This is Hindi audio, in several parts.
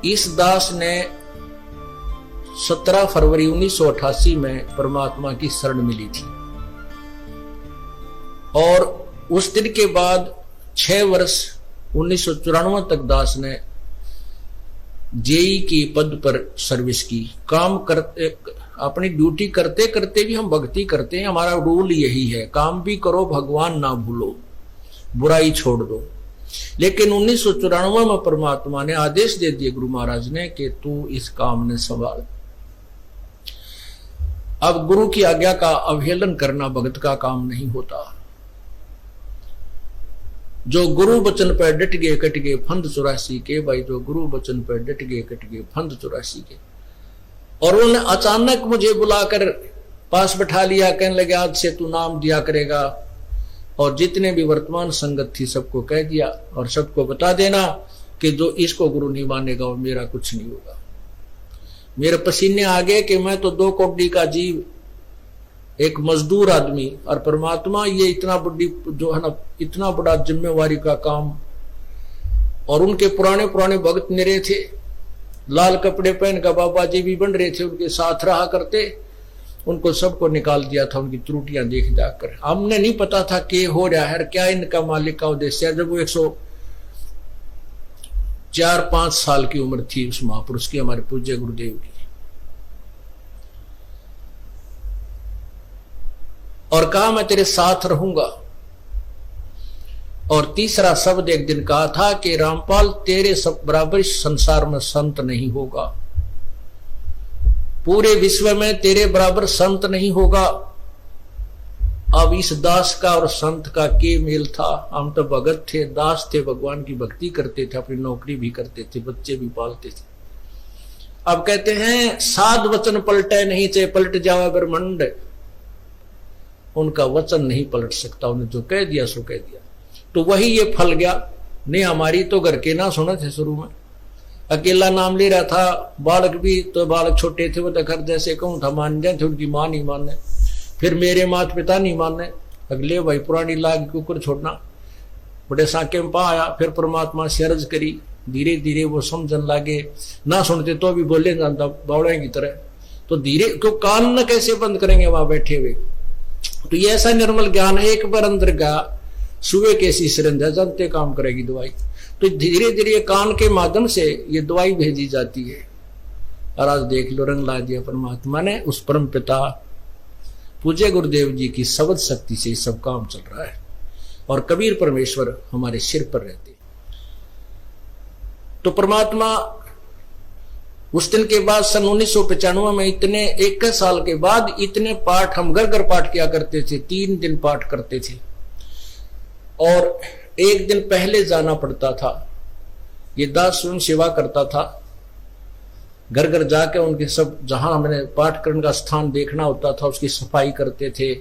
इस दास ने 17 फरवरी 1988 में परमात्मा की शरण मिली थी और उस दिन के बाद 6 वर्ष 1994 तक दास ने जेई की पद पर सर्विस की। काम करते, अपनी ड्यूटी करते करते भी हम भक्ति करते हैं। हमारा रूल यही है, काम भी करो भगवान ना भूलो, बुराई छोड़ दो। लेकिन 1994 में परमात्मा ने आदेश दे दिए गुरु महाराज ने कि तू इस काम ने संभाल। अब गुरु की आज्ञा का अवहेलन करना भगत का काम नहीं होता। जो गुरु वचन पर डट गए कट गए फंद 84 के। भाई जो गुरु वचन पर डट गए कट गए फंद 84 के। और उन्होंने अचानक मुझे बुलाकर पास बैठा लिया, कहने लगे आज से तू नाम दिया करेगा और जितने भी वर्तमान संगत थी सबको कह दिया और सबको बता देना कि जो इसको गुरु नहीं मानेगा और मेरा कुछ नहीं होगा। मेरे पसीने आ गए कि मैं तो 2 कोटी का जीव, एक मजदूर आदमी, और परमात्मा ये इतना बड़ी जो है ना, इतना बड़ा जिम्मेवारी का काम। और उनके पुराने पुराने भक्त मेरे थे, लाल कपड़े पहन कर बाबा जी भी बन रहे थे, उनके साथ रहा करते। उनको सबको निकाल दिया था उनकी त्रुटियां देख जाकर। हमने नहीं पता था कि हो रहा है क्या इनका मालिक का उद्देश्य है। जब वो 104-5 साल की उम्र थी उस महापुरुष की, हमारे पूज्य गुरुदेव की, और कहा मैं तेरे साथ रहूंगा। और तीसरा शब्द एक दिन कहा था कि रामपाल तेरे सब बराबर इस संसार में संत नहीं होगा, पूरे विश्व में तेरे बराबर संत नहीं होगा। अब इस दास का और संत का के मेल था। हम तो भगत थे, दास थे, भगवान की भक्ति करते थे, अपनी नौकरी भी करते थे, बच्चे भी पालते थे। अब कहते हैं साध वचन पलटे नहीं चे पलट जावा ब्रह्मंड। उनका वचन नहीं पलट सकता, उन्हें जो कह दिया सो कह दिया। तो वही ये फल गया। नहीं हमारी तो घर के ना सुने थे, शुरू में अकेला नाम ले रहा था। बालक भी तो बालक छोटे थे, वो तो घर जैसे कहूं था मान जाए थे, उनकी मां नहीं माने, फिर मेरे माता पिता नहीं माने। अगले भाई पुरानी लाग के ऊपर छोड़ना, बड़े साके में पा आया। फिर परमात्मा से अर्ज करी, धीरे धीरे वो समझन लागे। ना सुनते तो भी बोले जानता बावड़े की तरह। तो धीरे क्यों कान न कैसे बंद करेंगे वहां बैठे हुए। तो ये ऐसा निर्मल ज्ञान है, एक बार अंदर गया सुबह कैसी सिरंजा जनते काम करेगी दवाई। तो धीरे धीरे कान के माध्यम से ये दवाई भेजी जाती है। और आज देख लो रंग ला दिया परमात्मा ने। उस परम पिता पूज्य गुरुदेव जी की शब्द शक्ति से सब काम चल रहा है और कबीर परमेश्वर हमारे सिर पर रहते। तो परमात्मा उस दिन के बाद सन 1995 में इतने 21 साल के बाद इतने पाठ हम घर घर पाठ किया करते थे। 3 दिन पाठ करते थे और 1 दिन पहले जाना पड़ता था। ये दास स्वयं सेवा करता था, घर घर जाके उनके सब जहां हमने पाठ करने का स्थान देखना होता था उसकी सफाई करते थे।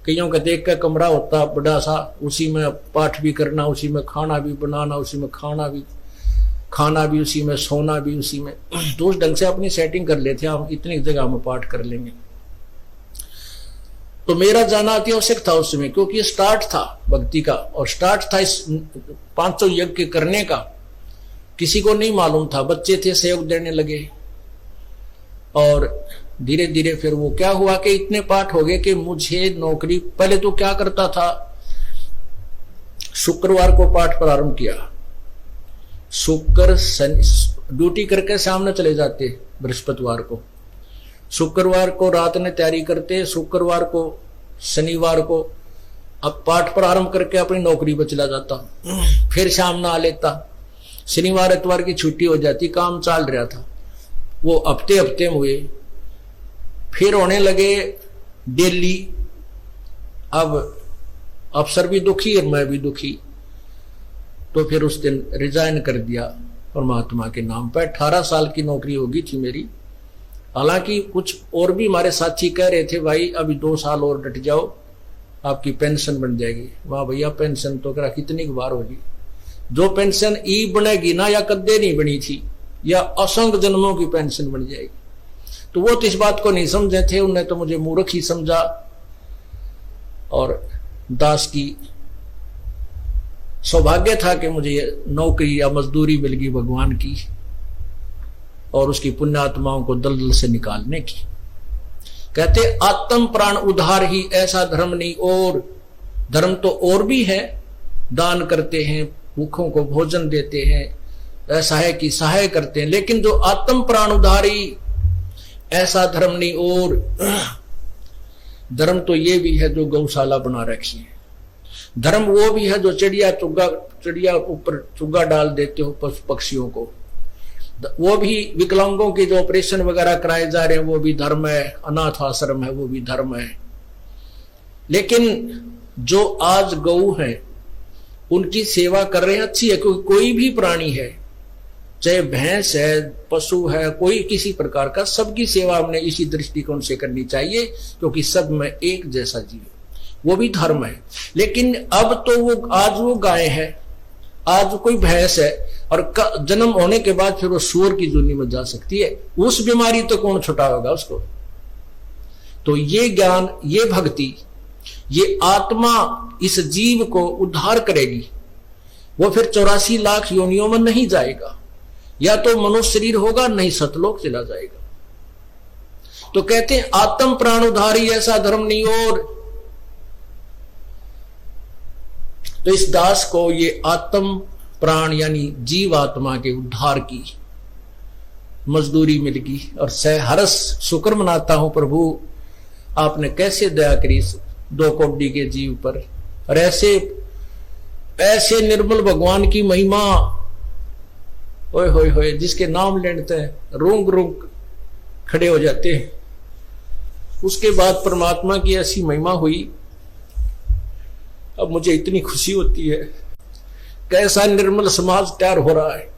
कईयों का देख कर कमरा होता बड़ा सा, उसी में पाठ भी करना, उसी में खाना भी बनाना, उसी में खाना भी उसी में, सोना भी उसी में। तो उस ढंग से अपनी सेटिंग कर लेते हम, इतनी जगह में पाठ कर लेंगे। तो मेरा जाना अति आवश्यक था उस समय, क्योंकि स्टार्ट था भक्ति का और स्टार्ट था इस 500 यज्ञ करने का। किसी को नहीं मालूम था, बच्चे थे सहयोग देने लगे। और धीरे धीरे फिर वो क्या हुआ कि इतने पाठ हो गए कि मुझे नौकरी, पहले तो क्या करता था, शुक्रवार को पाठ प्रारंभ किया। शुक्र ड्यूटी करके सामने चले जाते बृहस्पतिवार को, शुक्रवार को रात में तैयारी करते, शुक्रवार को शनिवार को अब पाठ प्रारंभ करके अपनी नौकरी पर चला जाता, फिर शाम ना आ लेता। शनिवार इतवार की छुट्टी हो जाती, काम चल रहा था। वो हफ्ते में हुए, फिर होने लगे डेली। अब अफसर भी दुखी और मैं भी दुखी। तो फिर उस दिन रिजाइन कर दिया परमात्मा के नाम पर। 18 साल की नौकरी होगी थी मेरी। हालांकि कुछ और भी हमारे साथी कह रहे थे भाई अभी 2 साल और डट जाओ, आपकी पेंशन बन जाएगी। वाह भैया, पेंशन तो करा कितनी बार होगी। जो पेंशन ई बनेगी ना, या कद्दे नहीं बनी थी, या असंख्य जन्मों की पेंशन बन जाएगी। तो वो तो इस बात को नहीं समझे थे, उन्हें तो मुझे मूर्ख ही समझा। और दास की सौभाग्य था कि मुझे नौकरी या मजदूरी मिल गई भगवान की। और उसकी पुण्यात्माओं को दलदल से निकालने की। कहते आत्म प्राण उद्धार ही ऐसा धर्म नहीं, और धर्म तो और भी है, दान करते हैं, भूखों को भोजन देते हैं, असहाय की सहाय करते हैं, लेकिन जो आत्म प्राण उद्धारी ऐसा धर्म नहीं। और धर्म तो ये भी है जो गौशाला बना रखी है, धर्म वो भी है जो चिड़िया ऊपर चुग्गा डाल देते हो पशु पक्षियों को, वो भी विकलांगों के जो ऑपरेशन वगैरह कराए जा रहे हैं वो भी धर्म है, अनाथ आश्रम है वो भी धर्म है। लेकिन जो आज गौ है उनकी सेवा कर रहे हैं, अच्छी है, क्योंकि कोई भी प्राणी है, चाहे भैंस है, पशु है, कोई किसी प्रकार का, सबकी सेवा हमने इसी दृष्टिकोण से करनी चाहिए, क्योंकि सब में एक जैसा जीव, वो भी धर्म है। लेकिन अब तो वो आज वो गाय है, आज कोई भैंस है, और जन्म होने के बाद फिर वो सूअर की जूनी में जा सकती है, उस बीमारी तो कौन छुटाएगा उसको। तो ये ज्ञान, ये भक्ति, ये आत्मा इस जीव को उद्धार करेगी। वो फिर 84 लाख योनियों में नहीं जाएगा, या तो मनुष्य शरीर होगा, नहीं सतलोक चला जाएगा। तो कहते हैं आत्म प्राण उद्धारी ऐसा धर्म नहीं। और तो इस दास को ये आत्म प्राण यानी जीव आत्मा के उद्धार की मजदूरी मिल गई, और हरस शुक्र मनाता हूं प्रभु, आपने कैसे दया करी 2 कोटि के जीव पर। और ऐसे निर्मल भगवान की महिमा, ओए होए होए, जिसके नाम लेते हैं रूंग रूंग खड़े हो जाते हैं। उसके बाद परमात्मा की ऐसी महिमा हुई, अब मुझे इतनी खुशी होती है। कैसा निर्मल समाज तैयार हो रहा है।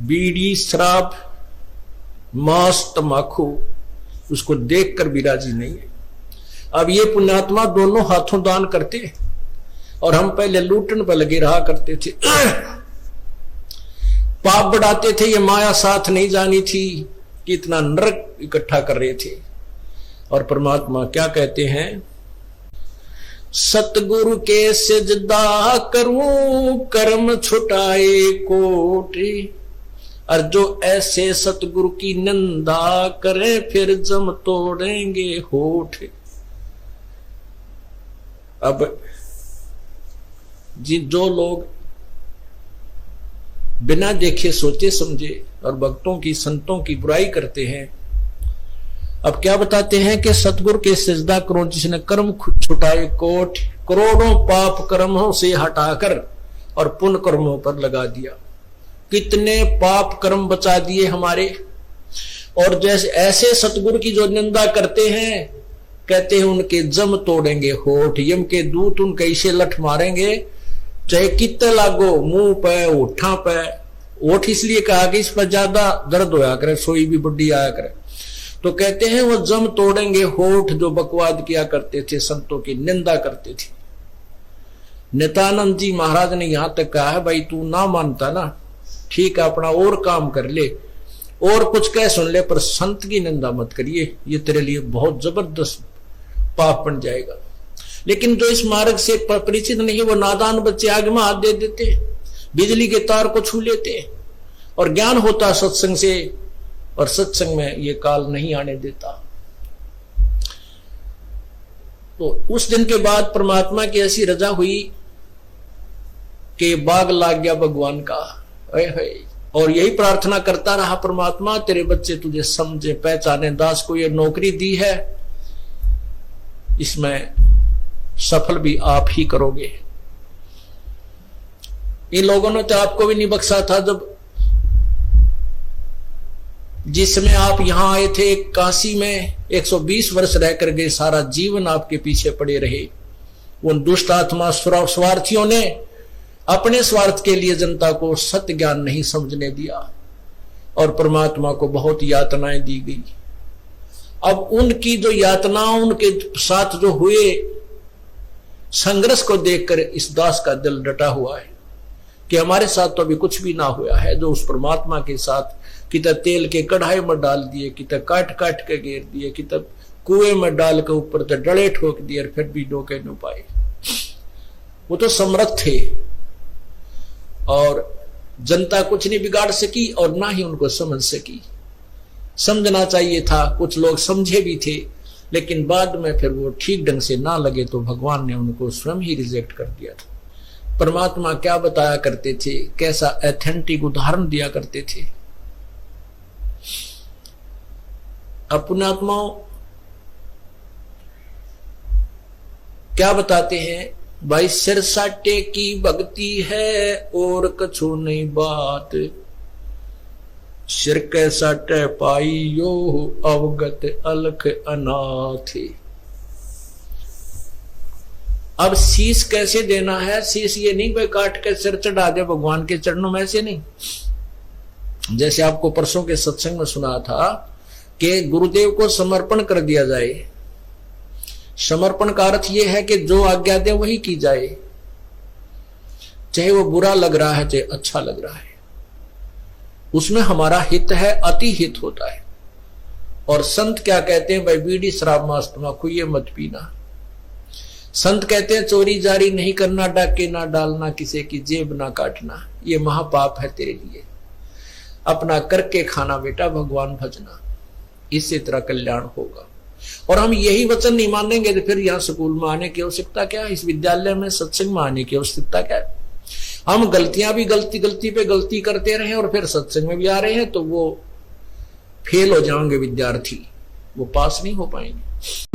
बीड़ी, शराब, मांस, तंबाकू, उसको देखकर भी राजी नहीं है। अब ये पुण्यात्मा दोनों हाथों दान करते, और हम पहले लूटन पर लगे रहा करते थे, पाप बढ़ाते थे, ये माया साथ नहीं जानी थी कि इतना नरक इकट्ठा कर रहे थे। और परमात्मा क्या कहते हैं, सतगुरु के सिजदा करूं कर्म छुटाए कोटि, और जो ऐसे सतगुरु की निंदा करे फिर जम तोड़ेंगे होठ। अब जो लोग बिना देखे सोचे समझे और भक्तों की संतों की बुराई करते हैं, अब क्या बताते हैं कि सतगुरु के सिजदा करो जिसने कर्म छुटाए कोट, करोड़ों पाप कर्मों से हटाकर और पुण्य कर्मों पर लगा दिया। कितने पाप कर्म बचा दिए हमारे। और जैसे ऐसे सतगुरु की जो निंदा करते हैं, कहते हैं उनके जम तोड़ेंगे होठ, यम के दूत उनके इसे लठ मारेंगे, चाहे कितने लागो, मुंह पे, होठा पे। होठ इसलिए कहा कि इस पर ज्यादा दर्द होया करे, सोई भी बुढ़ी आया करे। तो कहते हैं वो जम तोड़ेंगे होठ जो बकवाद किया करते थे, संतों की निंदा करते थे। नित्यानंद जी महाराज ने यहां तक कहा है, भाई तू ना मानता ना, ठीक है अपना और काम कर ले, और कुछ कह सुन ले, पर संत की निंदा मत करिए, ये तेरे लिए बहुत जबरदस्त पाप बन जाएगा। लेकिन जो इस मार्ग से परिचित नहीं, वो नादान बच्चे आगे में हाथ दे देते, बिजली के तार को छू लेते, और ज्ञान होता सत्संग से, और सत्संग में ये काल नहीं आने देता। तो उस दिन के बाद परमात्मा की ऐसी रजा हुई कि बाग लाग गया भगवान का। और यही प्रार्थना करता रहा, परमात्मा तेरे बच्चे तुझे समझे पहचाने, दास को ये नौकरी दी है, इसमें सफल भी आप ही करोगे। इन लोगों ने तो आपको भी नहीं बख्शा था, जब जिसमें आप यहां आए थे काशी में 120 वर्ष रहकर गए, सारा जीवन आपके पीछे पड़े रहे। उन दुष्ट आत्मा स्वार्थियों ने अपने स्वार्थ के लिए जनता को सत्य ज्ञान नहीं समझने दिया, और परमात्मा को बहुत यातनाएं दी गई। अब उनकी जो यातनाओं, उनके साथ जो हुए संघर्ष को देखकर इस दास का दिल डटा हुआ है कि हमारे साथ तो अभी कुछ भी ना हुआ है। जो उस परमात्मा के साथ कितना तेल के कढ़ाई में डाल दिए, कितना काट काट के घेर दिए, कितना कुएं में डाल के ऊपर तो डले ठोक दिए, और फिर भी डोके न पाए। वो तो समर्थ थे, और जनता कुछ नहीं बिगाड़ सकी और ना ही उनको समझ सकी। समझना चाहिए था, कुछ लोग समझे भी थे, लेकिन बाद में फिर वो ठीक ढंग से ना लगे तो भगवान ने उनको स्वयं ही रिजेक्ट कर दिया था। परमात्मा क्या बताया करते थे, कैसा ऑथेंटिक उदाहरण दिया करते थे। अपने आत्माओं क्या बताते हैं, भाई सिर साटे की भक्ति है और कछु नहीं बात, सिर के साटे पाइयो अवगत अलख अनाथ। अब शीश कैसे देना है, शीश ये नहीं भाई काट के सिर चढ़ा दे भगवान के चरणों में, ऐसे नहीं। जैसे आपको परसों के सत्संग में सुना था कि गुरुदेव को समर्पण कर दिया जाए। समर्पण का अर्थ यह है कि जो आज्ञा दे वही की जाए, चाहे वो बुरा लग रहा है चाहे अच्छा लग रहा है, उसमें हमारा हित है, अति हित होता है। और संत क्या कहते हैं, भाई बीड़ी शराब मांस तम्बाकू ये मत पीना। संत कहते हैं चोरी जारी नहीं करना, डाके ना डालना, किसी की जेब ना काटना, ये महापाप है तेरे लिए। अपना करके खाना बेटा, भगवान भजना, इससे तेरा कल्याण होगा। और हम यही वचन नहीं मानेंगे तो फिर यहाँ स्कूल में आने की आवश्यकता क्या है, इस विद्यालय में सत्संग में आने की आवश्यकता क्या है। हम गलतियां भी गलती पे गलती करते रहे और फिर सत्संग में भी आ रहे हैं तो वो फेल हो जाएंगे विद्यार्थी, वो पास नहीं हो पाएंगे।